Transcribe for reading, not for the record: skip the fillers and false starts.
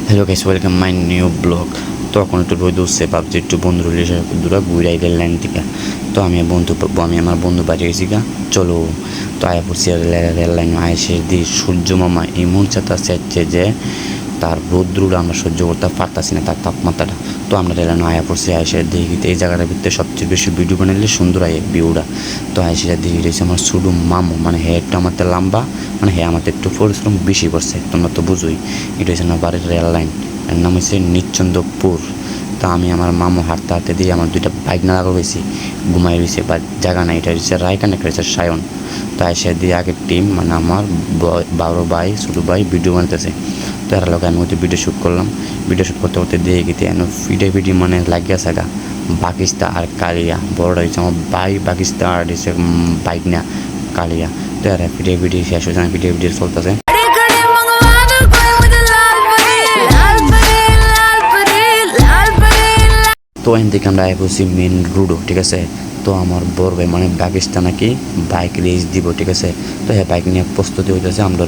Hello guys, welcome my new blog. তো এখন একটু রোদ উঠছে, ভাবছি একটু বন্ধুর দূরা ঘুরাই রেল লাইন থেকে। তো আমি আমার বন্ধু বাড়ি গেছি গা, চলো। তো আয়া পড়ছি রেল লাইন আয়সে দিয়ে সূর্য মামা এমন চাতা চাচ্ছে যে তার রোদ্রুটা আমরা সহ্য করতে পারতাছি না, তার তাপমাত্রাটা। তো আমরা রেল লাইন আয়া পড়ছি, আয়সে দেখি এই জায়গাটার ভিতরে সবচেয়ে বেশি ভিডিও বানাইলে সুন্দর আয় ভিউটা। তো আয়সে দেখি রয়েছে আমার ছোটো মামু, মানে হ্যাঁ একটু আমাদের লম্বা, মানে হ্যাঁ আমাদের একটু পরিশ্রম বেশি করছে, তোমরা তো বুঝোই। এটা হচ্ছে আমার বাড়ির রেল লাইন, এর নাম হচ্ছে নিশ্চন্দপুর। তা আমি আমার মামু হাঁটতে হাঁটতে দিয়ে আমার দুইটা বাইক না লাগা রয়েছি, ঘুমাই রয়েছে বা জায়গা নাই। এটা হচ্ছে রায়কান, একটা হচ্ছে সায়ন। তো এসে দিয়ে আগের টিম, মানে আমার বড় ভাই ছোটো ভাই ভিডিও বানাতেছে। তো এর লোক আমি হচ্ছে ভিডিও শ্যুট করলাম। ভিডিও শ্যুট করতে করতে দিয়ে গেতে এন ভিডিও মানে লাগিয়ে থাকা পাকিস্তান আর কালিয়া। বড়টা হচ্ছে আমার ভাই পাকিস্তান, আর হচ্ছে বাইক না কালিয়া। তো এরা ভিডিও শেষ হয়েছে, ভিডিও চলতেছে। তো এখান থেকে আমরা বসি মেন রোডও, ঠিক আছে। তো আমার বড় ভাই মানে পাকিস্তান নাকি বাইক রেস দিব, ঠিক আছে। তো হ্যাঁ বাইক নিয়ে প্রস্তুতি হইতেছে আমরা।